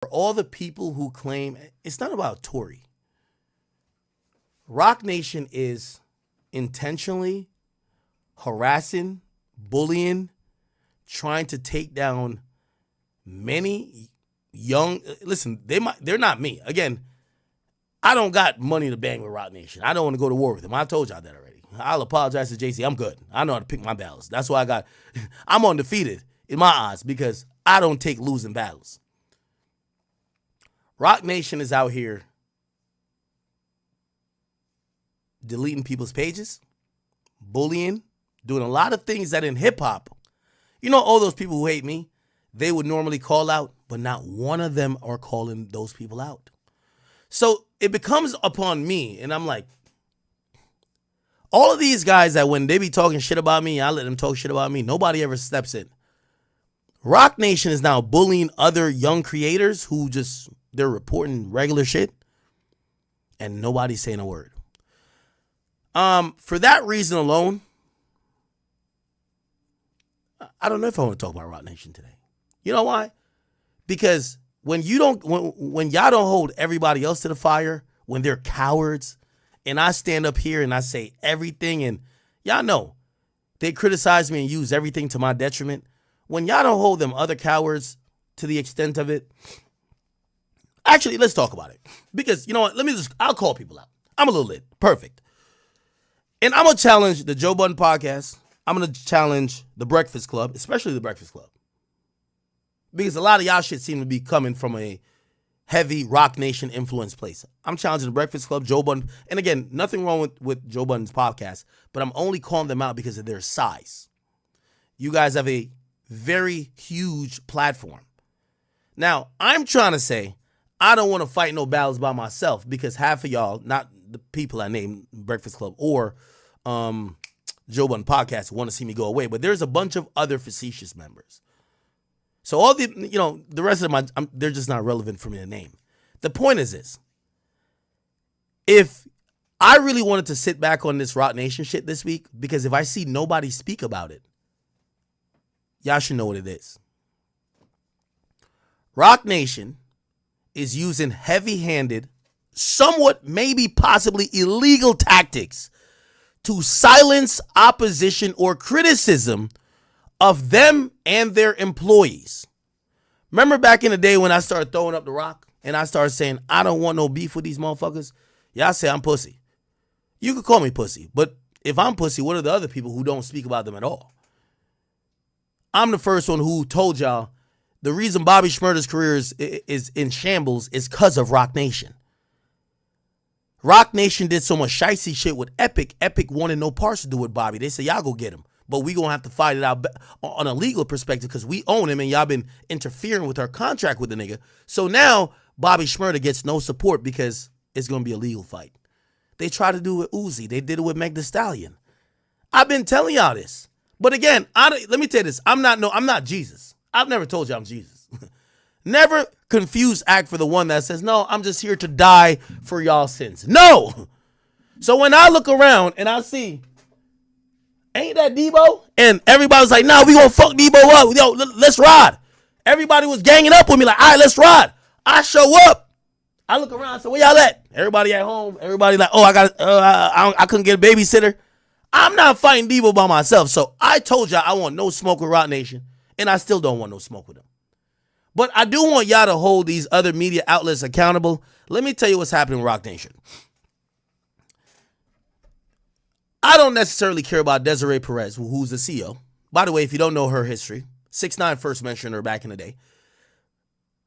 For all the people who claim it's not about Tory, Rock Nation is intentionally harassing, bullying, trying to take down many young. Listen, they're not me. Again, I don't got money to bang with Rock Nation. I don't want to go to war with them. I told y'all that already. I'll apologize to JC. I'm good. I know how to pick my battles. That's why I'm undefeated in my eyes because I don't take losing battles. Rock Nation is out here deleting people's pages, bullying, doing a lot of things that in hip-hop, all those people who hate me, they would normally call out, but not one of them are calling those people out. So it becomes upon me, and I'm like, all of these guys that when they be talking shit about me, I let them talk shit about me, nobody ever steps in. Rock Nation is now bullying other young creators who they're reporting regular shit, and nobody's saying a word. For that reason alone, I don't know if I want to talk about Rock Nation today. You know why? Because when y'all don't hold everybody else to the fire, when they're cowards, and I stand up here and I say everything, and y'all know they criticize me and use everything to my detriment. When y'all don't hold them other cowards to the extent of it, actually, let's talk about it. Because you know what? I'll call people out. I'm a little lit. Perfect. And I'm going to challenge the Joe Budden podcast. I'm going to challenge the Breakfast Club, especially the Breakfast Club. Because a lot of y'all shit seem to be coming from a heavy Rock Nation influence place. I'm challenging the Breakfast Club, Joe Budden. And again, nothing wrong with Joe Budden's podcast, but I'm only calling them out because of their size. You guys have a very huge platform. Now, I'm trying to say, I don't want to fight no battles by myself because half of y'all, not the people I named Breakfast Club or Joe Budden podcast, want to see me go away. But there's a bunch of other facetious members. So all the rest of them, they're just not relevant for me to name. The point is this. If I really wanted to sit back on this Rock Nation shit this week, because if I see nobody speak about it, y'all should know what it is. Rock Nation is using heavy-handed, somewhat maybe possibly illegal tactics to silence opposition or criticism of them and their employees. Remember back in the day when I started throwing up the rock and I started saying, I don't want no beef with these motherfuckers? Y'all say I'm pussy. You could call me pussy, but if I'm pussy, what are the other people who don't speak about them at all? I'm the first one who told y'all the reason Bobby Shmurda's career is in shambles is because of Rock Nation. Rock Nation did so much shicey shit with Epic. Epic wanted no parts to do with Bobby. They said, y'all go get him. But we going to have to fight it out on a legal perspective because we own him and y'all been interfering with our contract with the nigga. So now Bobby Shmurda gets no support because it's going to be a legal fight. They tried to do it with Uzi. They did it with Meg Thee Stallion. I've been telling y'all this. But again, let me tell you this. I'm not Jesus. I've never told you I'm Jesus. Never confuse act for the one that says, no, I'm just here to die for y'all sins. No. So when I look around and I see, ain't that Debo? And everybody's like, nah, we gonna fuck Debo up. Yo, let's ride. Everybody was ganging up with me like, all right, let's ride. I show up. I look around and say, where y'all at? Everybody at home. Everybody like, oh, I couldn't get a babysitter. I'm not fighting Debo by myself. So I told y'all I want no smoke with Rock Nation. And I still don't want no smoke with them. But I do want y'all to hold these other media outlets accountable. Let me tell you what's happening with Rock Nation. I don't necessarily care about Desiree Perez, who's the CEO. By the way, if you don't know her history, 6ix9ine first mentioned her back in the day.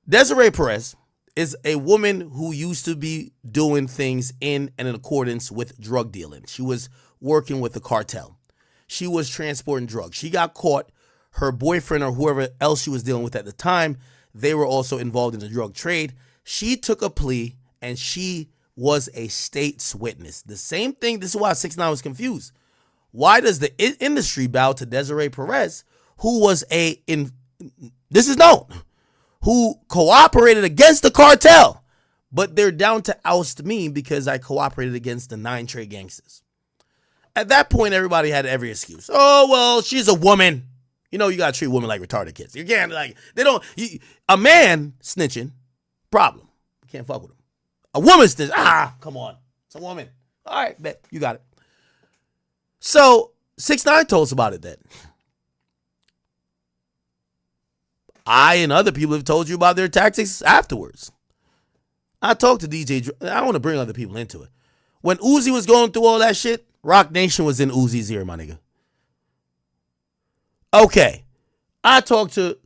Desiree Perez is a woman who used to be doing things in and in accordance with drug dealing. She was working with the cartel. She was transporting drugs. She got caught. Her boyfriend or whoever else she was dealing with at the time, they were also involved in the drug trade. She took a plea and she was a state's witness. The same thing, this is why 6ix9ine was confused. Why does the industry bow to Desiree Perez, who was this is known, who cooperated against the cartel, but they're down to oust me because I cooperated against the 9 trade gangsters. At that point, everybody had every excuse. Oh, well, she's a woman. You know, you got to treat women like retarded kids. You can't, a man snitching Problem. You can't fuck with them. A woman says, come on. It's a woman. All right, bet. You got it. So 6ix9ine told us about it then. I and other people have told you about their tactics afterwards. I talked to DJ. I don't want to bring other people into it. When Uzi was going through all that shit, Rock Nation was in Uzi's ear, my nigga. Okay. I talked to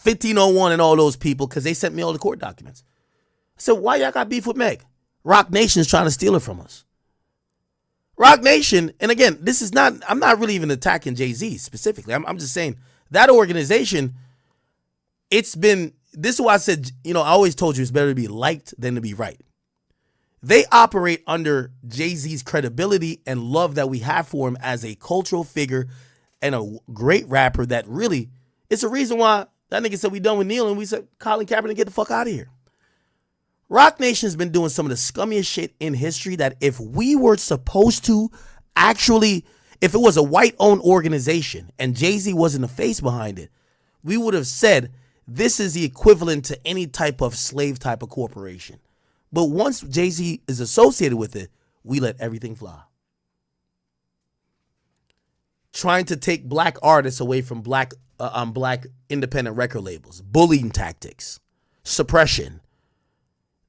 1501 and all those people because they sent me all the court documents. I said, why y'all got beef with Meg? Rock Nation's trying to steal it from us. Rock Nation, and again, this is not, I'm not really even attacking Jay-Z specifically. I'm just saying that organization, it's been, this is why I said, I always told you it's better to be liked than to be right. They operate under Jay-Z's credibility and love that we have for him as a cultural figure and a great rapper that really, it's a reason why that nigga said we done with Neil and we said, Colin Kaepernick, get the fuck out of here. Rock Nation's been doing some of the scummiest shit in history that if we were supposed to actually, if it was a white-owned organization and Jay-Z wasn't the face behind it, we would have said this is the equivalent to any type of slave type of corporation. But once Jay-Z is associated with it, we let everything fly. Trying to take black artists away from black independent record labels, bullying tactics, suppression.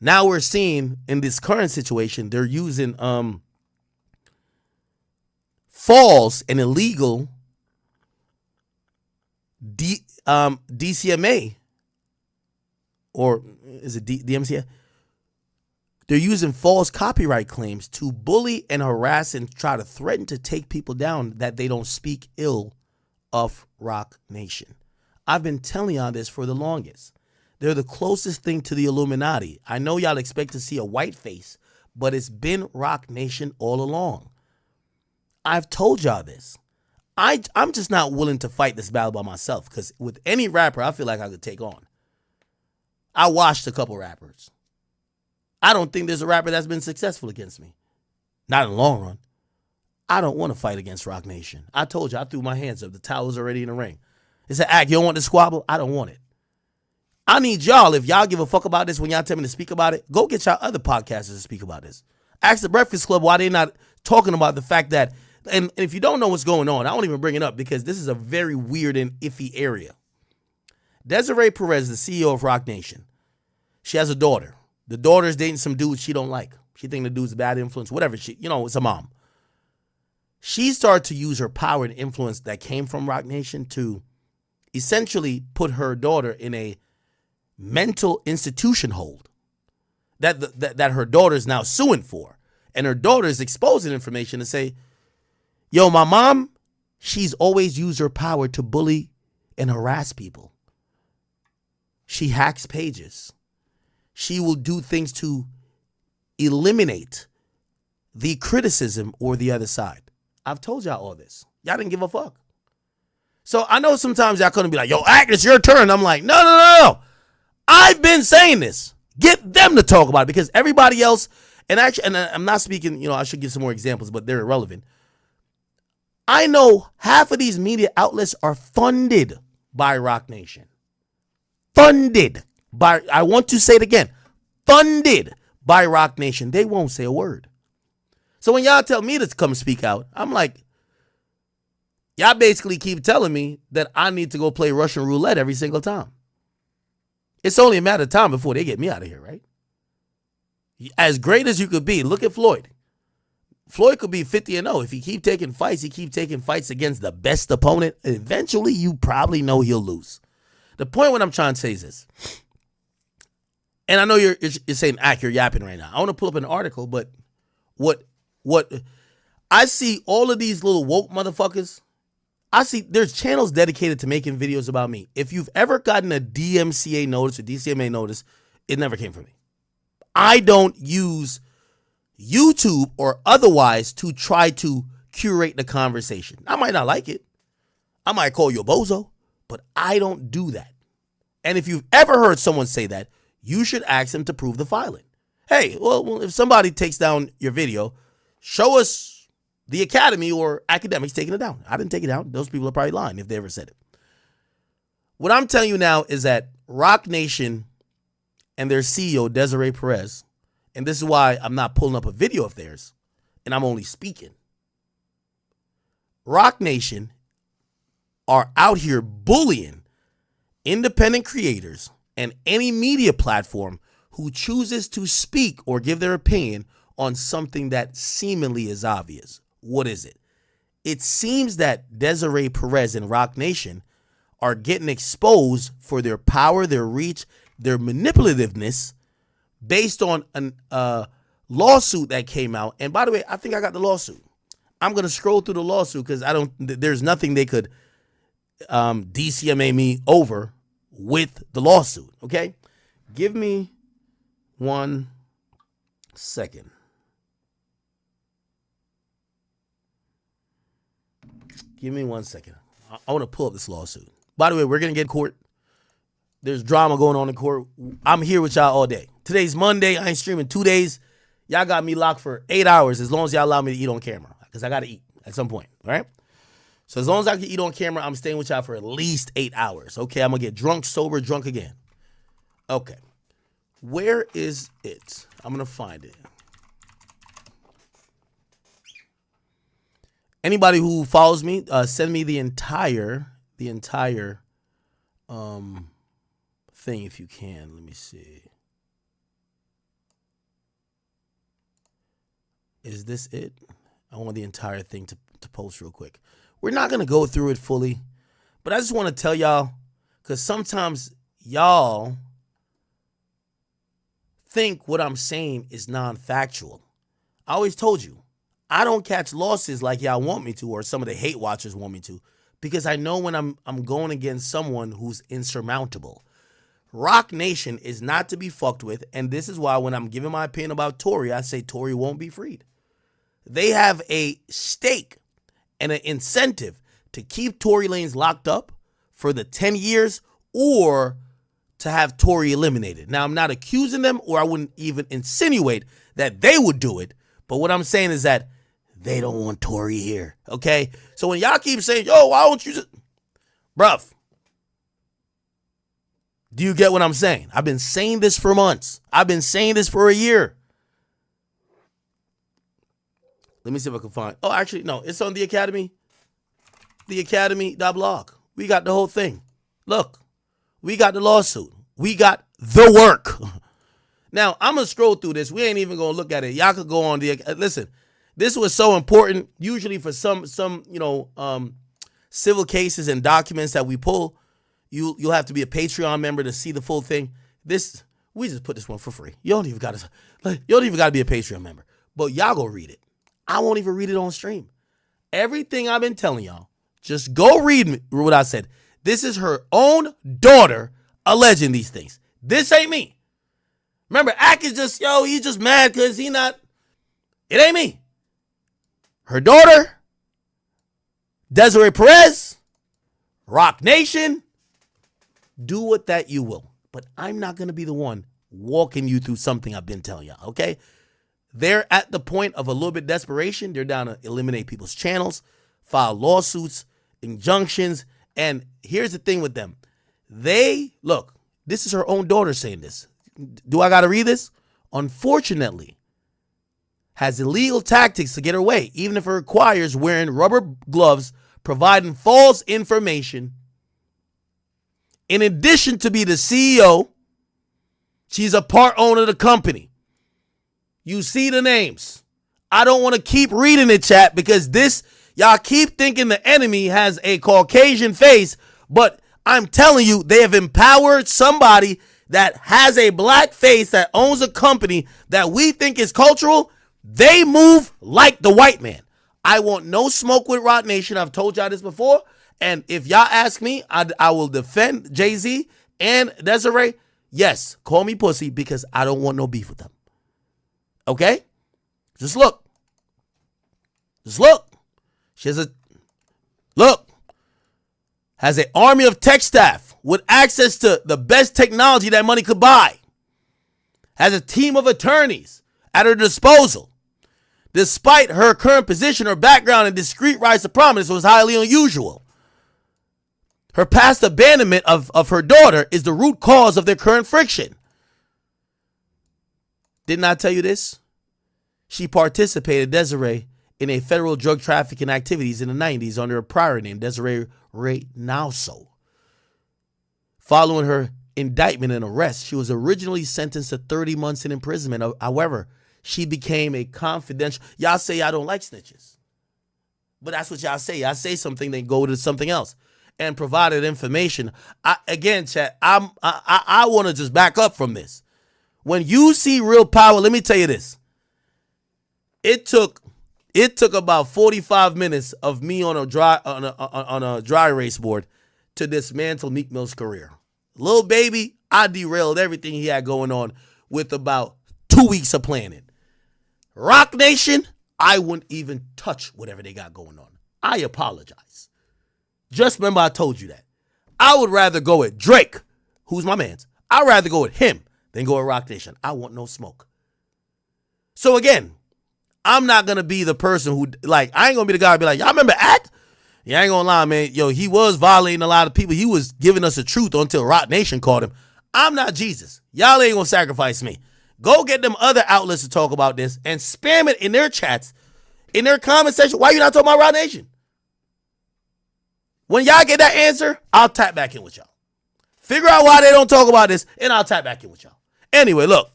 Now we're seeing in this current situation, they're using false and illegal DCMA, or is it DMCA? They're using false copyright claims to bully and harass and try to threaten to take people down that they don't speak ill of Rock Nation. I've been telling y'all this for the longest. They're the closest thing to the Illuminati. I know y'all expect to see a white face, but it's been Rock Nation all along. I've told y'all this. I'm just not willing to fight this battle by myself because with any rapper, I feel like I could take on. I watched a couple rappers. I don't think there's a rapper that's been successful against me. Not in the long run. I don't want to fight against Rock Nation. I told you, I threw my hands up. The towel's already in the ring. It said, you don't want the squabble? I don't want it. I need y'all, if y'all give a fuck about this when y'all tell me to speak about it, go get y'all other podcasters to speak about this. Ask the Breakfast Club why they not talking about the fact that, and if you don't know what's going on, I won't even bring it up because this is a very weird and iffy area. Desiree Perez, the CEO of Rock Nation, she has a daughter. The daughter's dating some dude she don't like. She think the dude's a bad influence, whatever. It's a mom. She started to use her power and influence that came from Rock Nation to essentially put her daughter in a mental institution hold that her daughter is now suing for. And her daughter is exposing information to say, yo, my mom, she's always used her power to bully and harass people. She hacks pages. She will do things to eliminate the criticism or the other side. I've told y'all all this. Y'all didn't give a fuck. So I know sometimes y'all couldn't be like, yo, Act, it's your turn. I'm like, no. I've been saying this. Get them to talk about it because everybody else, and I'm not speaking, I should give some more examples, but they're irrelevant. I know half of these media outlets are funded by Rock Nation. Funded by, I want to say it again, funded by Rock Nation. They won't say a word. So when y'all tell me to come speak out, I'm like, y'all basically keep telling me that I need to go play Russian roulette every single time. It's only a matter of time before they get me out of here, right? As great as you could be, look at Floyd. Floyd could be 50-0. If he keep taking fights, against the best opponent, eventually you probably know he'll lose. The point what I'm trying to say is this. And I know you're saying, Ack, you're yapping right now. I want to pull up an article, but what I see all of these little woke motherfuckers, I see there's channels dedicated to making videos about me. If you've ever gotten a DMCA notice or DCMA notice, it never came from me. I don't use YouTube or otherwise to try to curate the conversation. I might not like it. I might call you a bozo, but I don't do that. And if you've ever heard someone say that, you should ask them to prove the filing. Hey, well, if somebody takes down your video, show us the Academy or Akademiks taking it down. I didn't take it down. Those people are probably lying if they ever said it. What I'm telling you now is that Rock Nation and their CEO, Desiree Perez, and this is why I'm not pulling up a video of theirs, and I'm only speaking. Roc Nation are out here bullying independent creators and any media platform who chooses to speak or give their opinion on something that seemingly is obvious. What is it? It seems that Desiree Perez and Roc Nation are getting exposed for their power, their reach, their manipulativeness based on a lawsuit that came out. And by the way, I think I got the lawsuit. I'm going to scroll through the lawsuit because there's nothing they could DCMA me over with the lawsuit. Okay. Give me 1 second. Give me 1 second. I want to pull up this lawsuit. By the way, we're going to get court. There's drama going on in court. I'm here with y'all all day. Today's Monday. I ain't streaming 2 days. Y'all got me locked for 8 hours as long as y'all allow me to eat on camera because I got to eat at some point. All right. So as long as I can eat on camera, I'm staying with y'all for at least 8 hours. Okay. I'm going to get drunk, sober, drunk again. Okay. Where is it? I'm going to find it. Anybody who follows me, send me the entire thing if you can. Let me see. Is this it? I want the entire thing to post real quick. We're not going to go through it fully, but I just want to tell y'all, because sometimes y'all think what I'm saying is non-factual. I always told you, I don't catch losses like y'all want me to, or some of the hate watchers want me to, because I know when I'm going against someone who's insurmountable. Roc Nation is not to be fucked with, and this is why when I'm giving my opinion about Tory, I say Tory won't be freed. They have a stake and an incentive to keep Tory Lanez locked up for the 10 years or to have Tory eliminated. Now, I'm not accusing them, or I wouldn't even insinuate that they would do it, but what I'm saying is that they don't want Tory here, okay? So when y'all keep saying, yo, why don't you just... Bruv, do you get what I'm saying? I've been saying this for months. I've been saying this for a year. Let me see if I can find... Oh, actually, no. It's on the Academy. The Academy.blog. We got the whole thing. Look, we got the lawsuit. We got the work. Now, I'm going to scroll through this. We ain't even going to look at it. Y'all could go on the... Listen, this was so important. Usually for some civil cases and documents that we pull, you'll have to be a Patreon member to see the full thing. We just put this one for free. You don't even got to be a Patreon member. But y'all go read it. I won't even read it on stream. Everything I've been telling y'all, just go read what I said. This is her own daughter alleging these things. This ain't me. Remember, Ak is just, he's just mad because it ain't me. Her daughter, Desiree Perez, Roc Nation, do what that you will. But I'm not going to be the one walking you through something I've been telling y'all, okay? They're at the point of a little bit of desperation. They're down to eliminate people's channels, file lawsuits, injunctions. And here's the thing with them. Look, this is her own daughter saying this. Do I got to read this? Unfortunately, has illegal tactics to get her way, even if it requires wearing rubber gloves, providing false information. In addition to be the CEO, she's a part owner of the company. You see the names. I don't want to keep reading it, chat, because y'all keep thinking the enemy has a Caucasian face, but I'm telling you, they have empowered somebody that has a black face that owns a company that we think is cultural. They move like the white man. I want no smoke with Roc Nation. I've told y'all this before. And if y'all ask me, I will defend Jay-Z and Desiree. Yes, call me pussy because I don't want no beef with them. Okay? Just look. She has an army of tech staff with access to the best technology that money could buy. Has a team of attorneys at her disposal. Despite her current position, her background and discreet rise to prominence was highly unusual. Her past abandonment of her daughter is the root cause of their current friction. Didn't I tell you this? She participated, Desiree, in a federal drug trafficking activities in the 90s under a prior name, Desiree Reynoso. Following her indictment and arrest, she was originally sentenced to 30 months in imprisonment. However, she became a confidential. Y'all say y'all don't like snitches. But that's what y'all say. Y'all say something, then go to something else. And provided information. Again, chat, I want to just back up from this. When you see real power, let me tell you this. It took about 45 minutes of me on a dry erase board to dismantle Meek Mill's career. Lil Baby, I derailed everything he had going on with about 2 weeks of planning. Rock Nation, I wouldn't even touch whatever they got going on. I apologize. Just remember I told you that. I would rather go with Drake, who's my man's. I'd rather go with him than go with Rock Nation. I want no smoke. So again, I'm not going to be the person who, like, I ain't going to be the guy who be like, y'all remember Act? Yeah, I ain't going to lie, man. Yo, he was violating a lot of people. He was giving us the truth until Rock Nation called him. I'm not Jesus. Y'all ain't going to sacrifice me. Go get them other outlets to talk about this and spam it in their chats, in their comment section. Why you not talking about Rock Nation? When y'all get that answer, I'll tap back in with y'all. Figure out why they don't talk about this, and I'll tap back in with y'all. Anyway, look.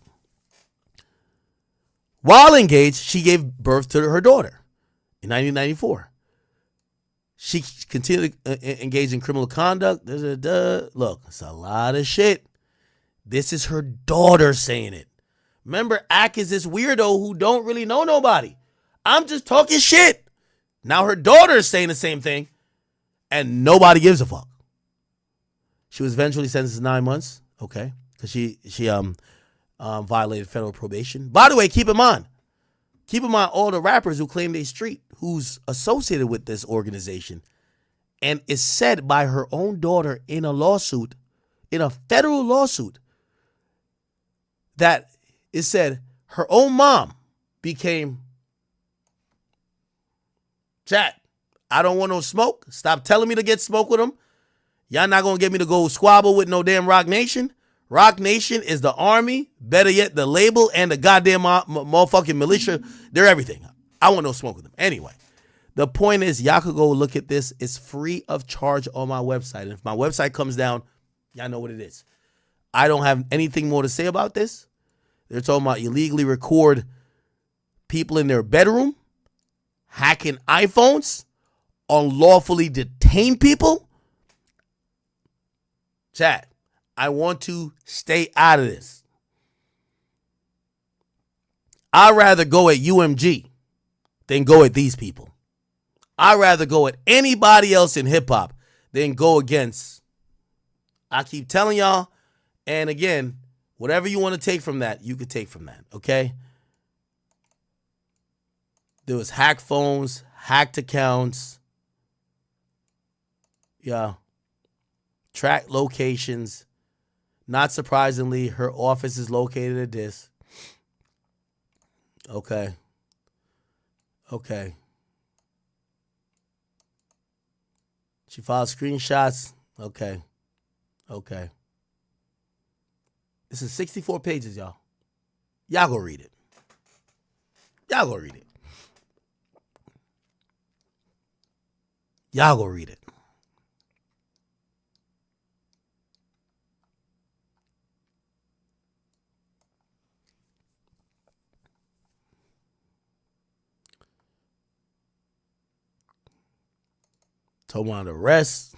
While engaged, she gave birth to her daughter in 1994. She continued to engage in criminal conduct. Look, it's a lot of shit. This is her daughter saying it. Remember, Ak is this weirdo who don't really know nobody. I'm just talking shit. Now her daughter is saying the same thing, and nobody gives a fuck. She was eventually sentenced to 9 months, okay, because she violated federal probation. By the way, keep in mind all the rappers who claim they street, who's associated with this organization, and is said by her own daughter in a lawsuit, in a federal lawsuit, that it said her own mom became, chat, I don't want no smoke. Stop telling me to get smoke with them. Y'all not going to get me to go squabble with no damn Rock Nation. Rock Nation is the army, better yet, the label and the goddamn motherfucking militia. They're everything. I want no smoke with them. Anyway, the point is, y'all could go look at this. It's free of charge on my website. And if my website comes down, y'all know what it is. I don't have anything more to say about this. They're talking about illegally record people in their bedroom, hacking iPhones, unlawfully detain people. Chat, I want to stay out of this. I'd rather go at UMG than go at these people. I'd rather go at anybody else in hip hop than go against. I keep telling y'all, and again, whatever you want to take from that, you could take from that, okay? There was hacked phones, hacked accounts, track locations. Not surprisingly, her office is located at this. Okay. She filed screenshots. Okay. This is 64 pages, y'all. Y'all go read it. Y'all go read it. Talking about arrest.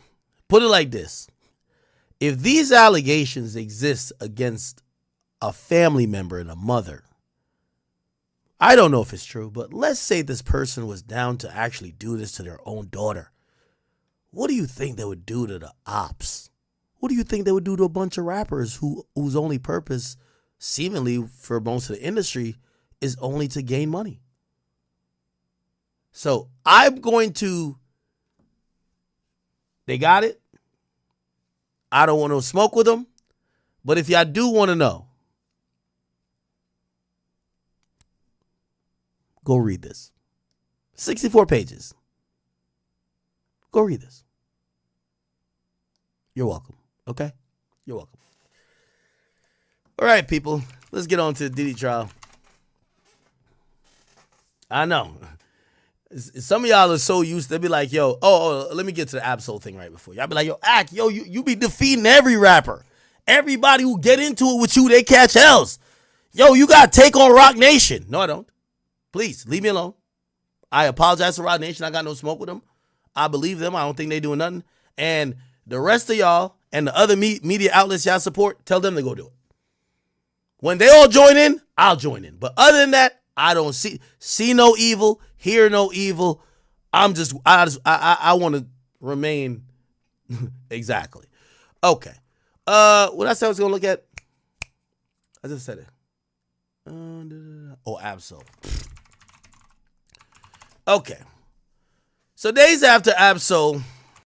Put it like this. If these allegations exist against a family member and a mother, I don't know if it's true, but let's say this person was down to actually do this to their own daughter. What do you think they would do to the ops? What do you think they would do to a bunch of rappers whose only purpose, seemingly for most of the industry, is only to gain money? So I'm going to, they got it. I don't want to smoke with them. But if y'all do want to know, go read this. 64 pages. Go read this. You're welcome. Okay? You're welcome. All right, people. Let's get on to the Diddy trial. I know. Some of y'all are so used to be like, yo, let me get to the Absol thing right before. Y'all be like, yo, you be defeating every rapper. Everybody who get into it with you, they catch L's. Yo, you got to take on Rock Nation. No, I don't. Please, leave me alone. I apologize to Rock Nation. I got no smoke with them. I believe them. I don't think they doing nothing. And the rest of y'all and the other media outlets y'all support, tell them to go do it. When they all join in, I'll join in. But other than that, I don't see no evil, hear no evil. I want to remain exactly. Okay. What I said I was gonna look at. I just said it. Absol. Okay. So days after Absol